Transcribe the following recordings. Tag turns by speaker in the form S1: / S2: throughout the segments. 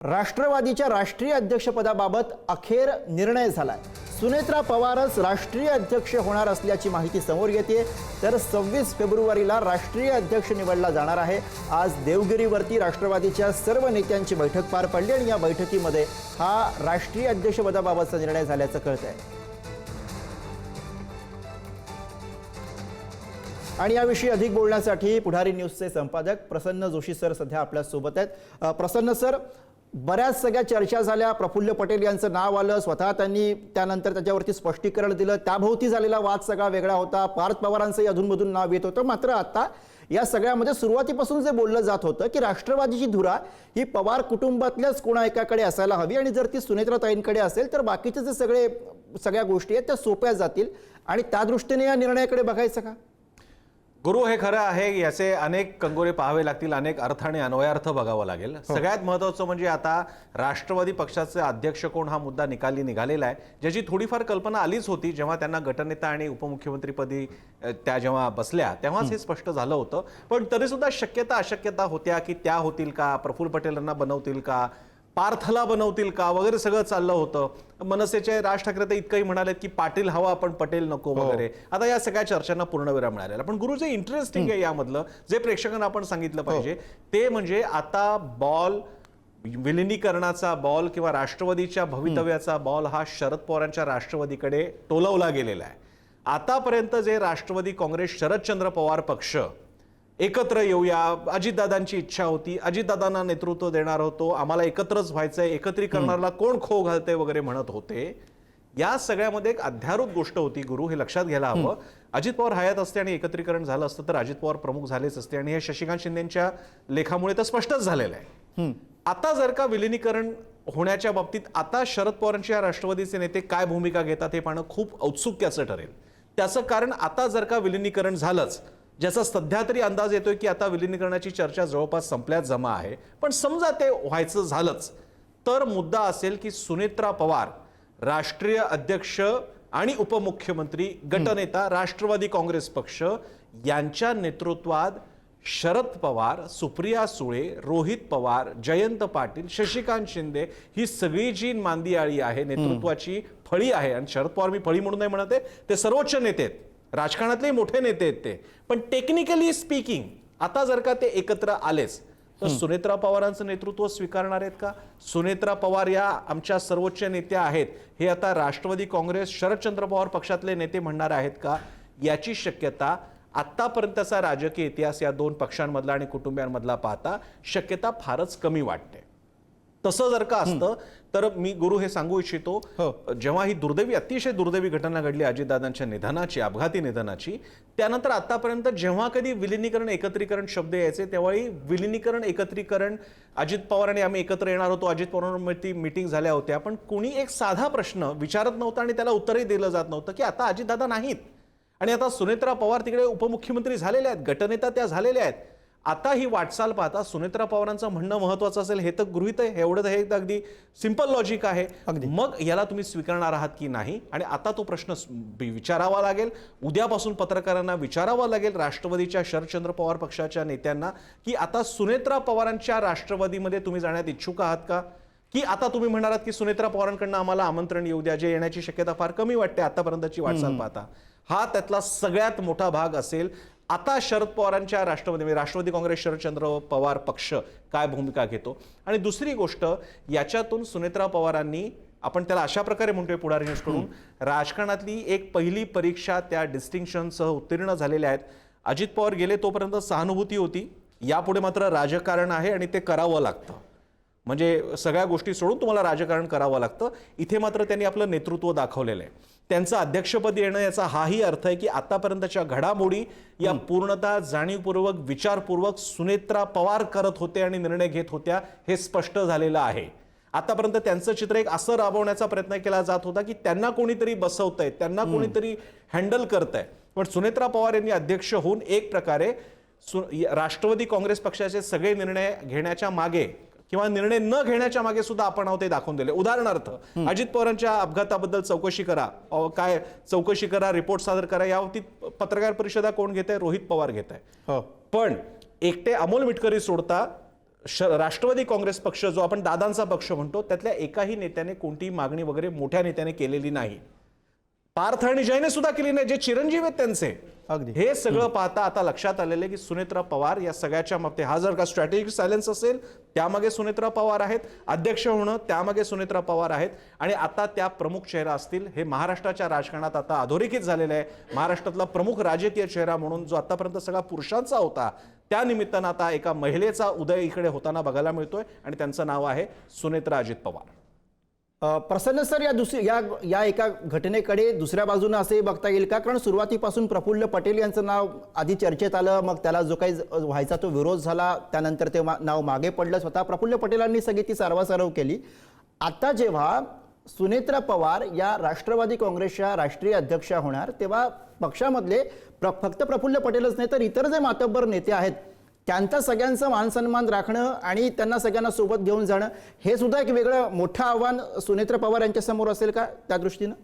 S1: राष्ट्रवादीच्या राष्ट्रीय अध्यक्षपदाबाबत अखेर निर्णय झालाय। सुनेत्रा पवारच राष्ट्रीय अध्यक्ष होणार असल्याची माहिती समोर येते। तर 26 फेब्रुवारीला राष्ट्रीय अध्यक्ष निवडला जाणार आहे। आज देवगिरीवरती राष्ट्रवादीच्या सर्व नेत्यांची बैठक पार पडली आणि या बैठकीमध्ये हा राष्ट्रीय अध्यक्षपदाबाबतचा निर्णय झाल्याचं कळतंय। आणि याविषयी अधिक बोलण्यासाठी पुढारी न्यूजचे संपादक प्रसन्न जोशी सर सध्या आपल्या सोबत आहेत। प्रसन्न सर, बऱ्याच सगळ्या चर्चा झाल्या, प्रफुल्ल पटेल यांचं नाव आलं, स्वतः त्यांनी त्यानंतर त्याच्यावरती स्पष्टीकरण दिलं, त्याभोवती झालेला वाद सगळा वेगळा होता, पार्थ पवारांचंही अधूनमधून नाव येत होतं। मात्र आता या सगळ्यामध्ये सुरुवातीपासून जे बोललं जात होतं की राष्ट्रवादीची धुरा ही पवार कुटुंबातल्याच कोणा एकाकडे असायला हवी आणि जर ती सुनेत्राताईंकडे असेल तर बाकीचे जे सगळ्या गोष्टी आहेत त्या सोप्या जातील आणि त्या दृष्टीने या निर्णयाकडे बघायचं का?
S2: गुरु, हे खरं आहे, याचे अनेक कंगोरे पाहावे लागतील, अनेक अर्थ आणि अन्वयार्थ बघावं लागेल। सगळ्यात महत्त्वाचं म्हणजे आता राष्ट्रवादी पक्षाचे अध्यक्ष कोण हा मुद्दा निकाली निघालेला आहे, ज्याची थोडीफार कल्पना आलीच होती जेव्हा त्यांना गटनेता आणि उपमुख्यमंत्रीपदी त्या जेव्हा बसल्या तेव्हाच हे स्पष्ट झालं होतं। पण तरी सुद्धा शक्यता अशक्यता होत्या की त्या होतील का, प्रफुल्ल पटेलांना बनवतील का, पार्थला बनवतील का वगैरे सगळं चाललं होतं। मनसेचे राज ठाकरे तर इतकंही म्हणालेत की पाटील हवा पण पटेल नको वगैरे। आता या सगळ्या चर्चांना पूर्णविराम मिळालेला। पण गुरु, जे इंटरेस्टिंग आहे यामधलं, जे प्रेक्षकांना आपण सांगितलं पाहिजे ते म्हणजे आता बॉल, विलिनीकरणाचा बॉल किंवा राष्ट्रवादीच्या भवितव्याचा बॉल हा शरद पवारांच्या राष्ट्रवादीकडे टोलवला गेलेला आहे। आतापर्यंत जे राष्ट्रवादी काँग्रेस शरदचंद्र पवार पक्ष एकत्र येऊया, अजितदादांची इच्छा होती, अजितदादांना नेतृत्व देणार होतो, आम्हाला एकत्रच व्हायचंय, एकत्रीकरणाला कोण खो घालते वगैरे म्हणत होते। या सगळ्यामध्ये एक अध्यारूत गोष्ट होती गुरु, हे लक्षात घ्यायला हवं। अजित पवार हयात असते आणि एकत्रीकरण झालं असतं तर अजित पवार प्रमुख झालेच असते आणि हे शशिकांत शिंदेच्या लेखामुळे तर स्पष्टच झालेलं आहे। आता जर का विलिनीकरण होण्याच्या बाबतीत आता शरद पवारांचे या राष्ट्रवादीचे नेते काय भूमिका घेतात हे पाहणं खूप औत्सुक्याचं ठरेल। त्याचं कारण, आता जर का विलिनीकरण झालंच, ज्याचा सध्या तरी अंदाज येतोय की आता विलिनीकरणाची चर्चा जवळपास संपल्यात जमा आहे, पण समजा ते व्हायचं झालंच तर मुद्दा असेल की सुनेत्रा पवार राष्ट्रीय अध्यक्ष आणि उपमुख्यमंत्री, गटनेता, राष्ट्रवादी काँग्रेस पक्ष यांच्या नेतृत्वात शरद पवार, सुप्रिया सुळे, रोहित पवार, जयंत पाटील, शशिकांत शिंदे ही सगळी जी मांदियाळी आहे, नेतृत्वाची फळी आहे, आणि शरद पवार मी फळी म्हणून नाही म्हणते, ते सर्वोच्च नेते आहेत, राजकारणातले मोठे नेते आहेत ते, पण टेक्निकली स्पीकिंग आता जर का ते एकत्र आलेच तर सुनेत्रा पवारांचं नेतृत्व स्वीकारणार आहेत का? सुनेत्रा पवार या आमच्या सर्वोच्च नेत्या आहेत हे आता राष्ट्रवादी काँग्रेस शरदचंद्र पवार पक्षातले नेते म्हणणार आहेत का? याची शक्यता आतापर्यंतचा राजकीय इतिहास या दोन पक्षांमधला आणि कुटुंबियांमधला पाहता शक्यता फारच कमी वाटते। तसं जर का असतं तर मी गुरु हे सांगू इच्छितो, जेव्हा ही दुर्दैवी, अतिशय दुर्दैवी घटना घडली अजितदादांच्या निधनाची, अपघाती निधनाची, त्यानंतर आतापर्यंत जेव्हा कधी विलिनीकरण एकत्रीकरण शब्द यायचे त्यावेळी विलिनीकरण एकत्रीकरण, अजित पवार आणि आम्ही एकत्र येणार होतो, अजित पवारांवरती मीटिंग झाल्या होत्या, पण कुणी एक साधा प्रश्न विचारत नव्हता आणि त्याला उत्तरही दिलं जात नव्हतं की आता अजितदादा नाहीत आणि आता सुनेत्रा पवार तिकडे उपमुख्यमंत्री झालेले आहेत, गटनेता त्या झालेल्या आहेत। आता ही वाटचाल पाहता सुनेत्रा पवारांचं म्हणणं महत्वाचं असेल हे तर गृहीत आहे, एवढं हे अगदी सिंपल लॉजिक आहे। मग याला तुम्ही स्वीकारणार आहात की नाही? आणि आता तो प्रश्न विचारावा लागेल, उद्यापासून पत्रकारांना विचारावा लागेल, राष्ट्रवादीच्या शरदचंद्र पवार पक्षाच्या नेत्यांना, की आता सुनेत्रा पवारांच्या राष्ट्रवादीमध्ये तुम्ही जाण्यात इच्छुक आहात का? की आता तुम्ही म्हणालात की सुनेत्रा पवारांकडनं आम्हाला आमंत्रण येऊ द्या, जे येण्याची शक्यता फार कमी वाटते आतापर्यंतची वाटचाल पाहता। हा त्यातला सगळ्यात मोठा भाग असेल। आता शरद पवारांच्या राष्ट्रवादी काँग्रेस शरदचंद्र पवार पक्ष काय भूमिका घेतो? आणि दुसरी गोष्ट, याच्यातून सुनेत्रा पवारांनी, आपण त्याला अशा प्रकारे म्हणतोय पुढारी न्यूजकडून, राजकारणातली एक पहिली परीक्षा त्या डिस्टिंक्शनसह उत्तीर्ण झालेल्या आहेत। अजित पवार गेले तोपर्यंत सहानुभूती होती, यापुढे मात्र राजकारण आहे आणि ते करावं लागतं, म्हणजे सगळ्या गोष्टी सोडून तुम्हाला राजकारण करावं लागतं। इथे मात्र त्यांनी आपलं नेतृत्व दाखवलेलं आहे। त्यांचं अध्यक्षपद येणं याचा हाही अर्थ आहे की आतापर्यंतच्या घडामोडी या पूर्णतः जाणीवपूर्वक, विचारपूर्वक सुनेत्रा पवार करत होते आणि निर्णय घेत होत्या हे स्पष्ट झालेलं आहे। आतापर्यंत त्यांचं चित्र एक असं राबवण्याचा प्रयत्न केला जात होता की त्यांना कोणीतरी बसवतंय, त्यांना कोणीतरी हँडल करतंय, पण सुनेत्रा पवार यांनी अध्यक्ष होऊन एक प्रकारे राष्ट्रवादी काँग्रेस पक्षाचे सगळे निर्णय घेण्याच्या मागे किंवा निर्णय न घेण्याच्या मागे सुद्धा आपण आहोत ते दाखवून दिले। उदाहरणार्थ, अजित पवारांच्या अपघाताबद्दल चौकशी करा, काय चौकशी करा, रिपोर्ट सादर करा, याबाबतीत पत्रकार परिषदा कोण घेत आहे? रोहित पवार घेत आहे। पण एकटे अमोल मिटकरी सोडता राष्ट्रवादी काँग्रेस पक्ष जो आपण दादांचा पक्ष म्हणतो त्यातल्या एकाही नेत्याने कोणतीही मागणी वगैरे मोठ्या नेत्याने केलेली नाही. पार्थ आणि जयने सुद्धा केली नाही, जे चिरंजीव आहेत त्यांचे.
S1: अगदी.
S2: हे सगळं पाहता आता लक्षात आलेलं आहे की सुनेत्रा पवार या सगळ्याच्या मागते, हा जर का स्ट्रॅटेजिक सायलेन्स असेल त्यामागे सुनेत्रा पवार आहेत, अध्यक्ष होणं त्यामागे सुनेत्रा पवार आहेत, आणि आता त्या प्रमुख चेहरा असतील. हे महाराष्ट्राच्या राजकारणात आता अधोरेखित झालेलं आहे. महाराष्ट्रातला प्रमुख राजकीय चेहरा म्हणून जो आतापर्यंत सगळा पुरुषांचा होता, त्या निमित्तानं आता एका महिलेचा उदय इकडे होताना बघायला मिळतोय, आणि त्यांचं नाव आहे सुनेत्रा अजित पवार.
S1: प्रसन्न सर, या एका घटनेकडे दुसऱ्या बाजूने असे बघता येईल का? कारण सुरुवातीपासून प्रफुल्ल पटेल यांचं नाव आधी चर्चेत आलं, मग त्याला जो काही व्हायचा तो विरोध झाला, त्यानंतर ते नाव मागे पडलं. स्वतः प्रफुल्ल पटेलांनी सगळी ती सारवासारव केली. आता जेव्हा सुनेत्रा पवार या राष्ट्रवादी काँग्रेसच्या राष्ट्रीय अध्यक्षा होणार, तेव्हा पक्षामधले फक्त प्रफुल्ल पटेलच नाही तर इतर जे मातब्बर नेते आहेत त्यांचा सगळ्यांचा मानसन्मान राखणं आणि त्यांना सगळ्यांना सोबत घेऊन जाणं, हे सुद्धा एक वेगळं मोठं आव्हान सुनेत्रा पवार यांच्या समोर असेल का त्या दृष्टीनं?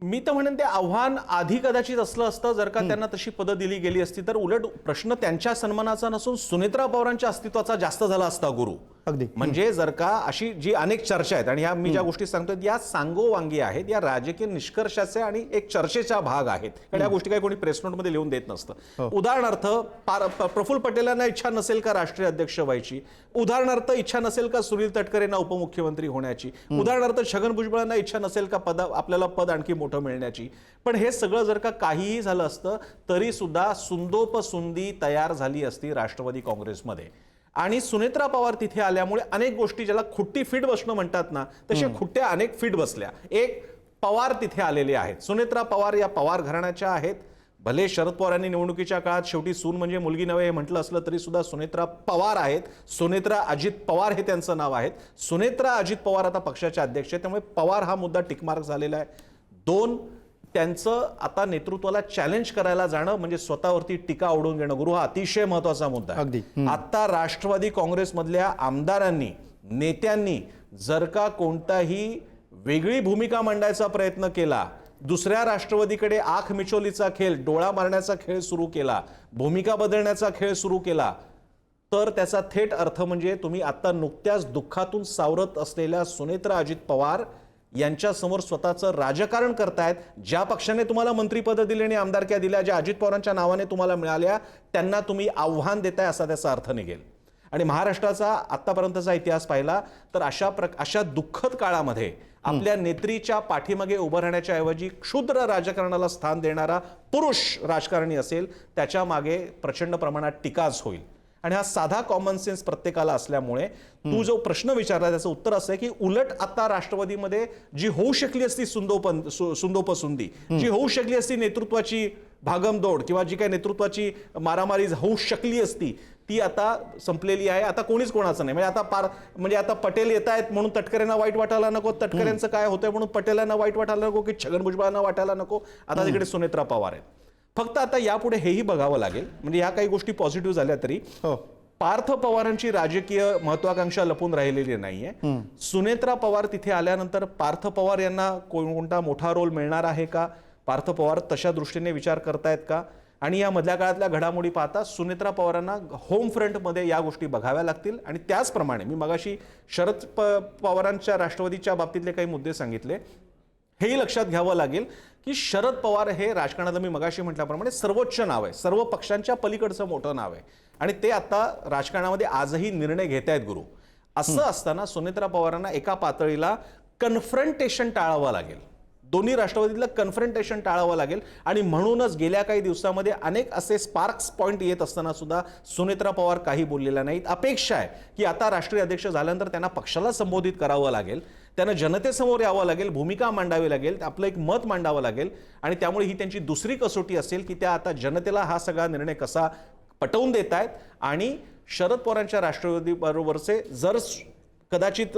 S2: मी तर म्हणेन ते आव्हान आधी कदाचित असलं असतं जर का त्यांना तशी पदं दिली गेली असती, तर उलट प्रश्न त्यांच्या सन्मानाचा नसून सुनेत्रा पवारांच्या अस्तित्वाचा जास्त झाला असता गुरु.
S1: अगदी.
S2: म्हणजे जर का अशी जी अनेक चर्चा आहेत, आणि ह्या मी ज्या गोष्टी सांगतोय या सांगोवांगी आहेत, या राजकीय निष्कर्षाचे आणि एक चर्चेचा भाग आहेत, कारण या गोष्टी काही कोणी प्रेस नोट मध्ये लिहून देत नसतं. उदाहरणार्थ, प्रफुल्ल पटेलांना इच्छा नसेल का राष्ट्रीय अध्यक्ष व्हायची, उदाहरणार्थ इच्छा नसेल का सुनील तटकरेंना उपमुख्यमंत्री होण्याची, उदाहरणार्थ छगन भुजबळांना इच्छा नसेल का आपल्याला पद आणखी मोठं मिळण्याची, पण हे सगळं जर का काहीही झालं असतं तरी सुद्धा सुंदोपसुंदी तयार झाली असती राष्ट्रवादी काँग्रेसमध्ये. आणि सुनेत्रा पवार तिथे आल्यामुळे अनेक गोष्टी, ज्याला खुट्टी फिट बसणं म्हणतात ना, तशा खुट्ट्या अनेक फिट बसल्या. एक, पवार तिथे आलेले आहेत. सुनेत्रा पवार या पवार घराण्याच्या आहेत. भले शरद पवारांनी निवडणुकीच्या काळात शेवटी सून म्हणजे मुलगी नव्हे हे म्हटलं असलं तरी सुद्धा सुनेत्रा पवार आहेत. सुनेत्रा अजित पवार हे त्यांचं नाव आहे. सुनेत्रा अजित पवार आता पक्षाचे अध्यक्ष आहेत, त्यामुळे पवार हा मुद्दा टिकमार्क झालेला आहे. दोन, त्यांचं आता नेतृत्वाला चॅलेंज करायला जाणं म्हणजे स्वतःवरती टीका ओढून घेणं, गुरु, हा अतिशय महत्वाचा मुद्दा आहे.
S1: अगदी.
S2: आता राष्ट्रवादी काँग्रेसमधल्या आमदारांनी, नेत्यांनी जर का कोणताही वेगळी भूमिका मांडायचा प्रयत्न केला, दुसऱ्या राष्ट्रवादीकडे आख मिचोलीचा खेळ, डोळा मारण्याचा खेळ सुरू केला, भूमिका बदलण्याचा खेळ सुरू केला, तर त्याचा थेट अर्थ म्हणजे तुम्ही आता नुकत्याच दुःखातून सावरत असलेल्या सुनेत्रा अजित पवार यांच्या समोर स्वतःचं राजकारण करतायत. ज्या पक्षाने तुम्हाला मंत्रिपद दिली आणि आमदारक्या दिल्या, ज्या अजित पवारांच्या नावाने तुम्हाला मिळाल्या, त्यांना तुम्ही आव्हान देताय असा त्याचा अर्थ निघेल. आणि महाराष्ट्राचा आतापर्यंतचा इतिहास पाहिला तर अशा दुःखद काळामध्ये आपल्या नेत्रीच्या पाठीमागे उभं राहण्याच्या ऐवजी क्षुद्र राजकारणाला स्थान देणारा पुरुष राजकारणी असेल, त्याच्या मागे प्रचंड प्रमाणात टीकाच होईल. आणि हा साधा कॉमन सेन्स प्रत्येकाला असल्यामुळे तू जो प्रश्न विचारला त्याचं उत्तर असं आहे की उलट आता राष्ट्रवादीमध्ये जी होऊ शकली असती सुंदोपसुंदी, जी होऊ शकली असती नेतृत्वाची भागमदौड किंवा जी काही नेतृत्वाची मारामारी होऊ शकली असती, ती आता संपलेली आहे. आता कोणीच कोणाचं नाही. म्हणजे आता पटेल येत आहेत म्हणून तटकरेंना वाईट वाटायला नको, तटकरेंचं काय होतंय म्हणून पटेलांना वाईट वाटायला नको, की छगन भुजबळांना वाटायला नको. आता तिकडे सुनेत्रा पवार आहेत. फक्त आता यापुढे हेही बघावं लागेल, म्हणजे या काही गोष्टी पॉझिटिव्ह झाल्या तरी पार्थ पवारांची राजकीय महत्वाकांक्षा लपून राहिलेली नाहीये. सुनेत्रा पवार तिथे आल्यानंतर पार्थ पवार यांना कोणता मोठा रोल मिळणार आहे का, पार्थ पवार तशा दृष्टीने विचार करतायत का, आणि या मधल्या काळातल्या घडामोडी पाहता सुनेत्रा पवारांना होम फ्रंटमध्ये या गोष्टी बघाव्या लागतील. आणि त्याचप्रमाणे मी मगाशी शरद पवारांच्या राष्ट्रवादीच्या बाबतीतले काही मुद्दे सांगितले, हेही लक्षात घ्यावं लागेल की शरद पवार हे राजकारणात मी मगाशी म्हटल्याप्रमाणे सर्वोच्च नाव आहे, सर्व पक्षांच्या पलीकडचं मोठं नाव आहे, आणि ते आता राजकारणामध्ये आजही निर्णय घेत आहेत गुरु. असं असताना सुनेत्रा पवारांना एका पातळीला कन्फ्रंटेशन टाळावं लागेल, दोन्ही राष्ट्रवादीतलं कन्फ्रंटेशन टाळावं लागेल. आणि म्हणूनच गेल्या काही दिवसामध्ये अनेक असे स्पार्क्स पॉईंट येत असताना सुद्धा सुनेत्रा पवार काही बोललेल्या नाहीत. अपेक्षा आहे की आता राष्ट्रीय अध्यक्ष झाल्यानंतर त्यांना पक्षाला संबोधित करावं लागेल, त्यांना जनतेसमोर यावं लागेल, भूमिका मांडावी लागेल, आपलं एक मत मांडावं लागेल. आणि त्यामुळे ही त्यांची दुसरी कसोटी असेल की त्या आता जनतेला हा सगळा निर्णय कसा पटवून देत आहेत. आणि शरद पवारांच्या राष्ट्रवादी बरोबरचे जर कदाचित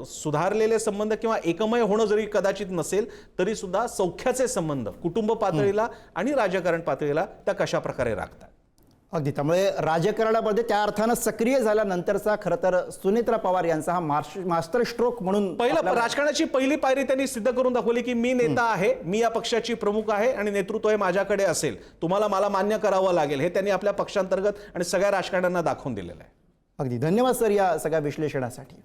S2: सुधारलेले संबंध किंवा एकमय होणं जरी कदाचित नसेल तरी सुद्धा सौख्याचे संबंध कुटुंब पातळीला आणि राजकारण पातळीला त्या कशा प्रकारे राखतात.
S1: अगदी. त्यामुळे राजकारणामध्ये त्या अर्थानं सक्रिय झाल्यानंतरचा खरं तर सुनेत्रा पवार यांचा हा मास्टर स्ट्रोक म्हणून
S2: राजकारणाची पहिली पायरी त्यांनी सिद्ध करून दाखवली की मी नेता आहे, मी या पक्षाची प्रमुख आहे आणि नेतृत्व हे माझ्याकडे असेल, तुम्हाला मला मान्य करावं लागेल, हे त्यांनी आपल्या पक्षांतर्गत आणि सगळ्या राजकारण्यांना दाखवून दिलेलं आहे.
S1: अगदी धन्यवाद सर या सगळ्या विश्लेषणासाठी.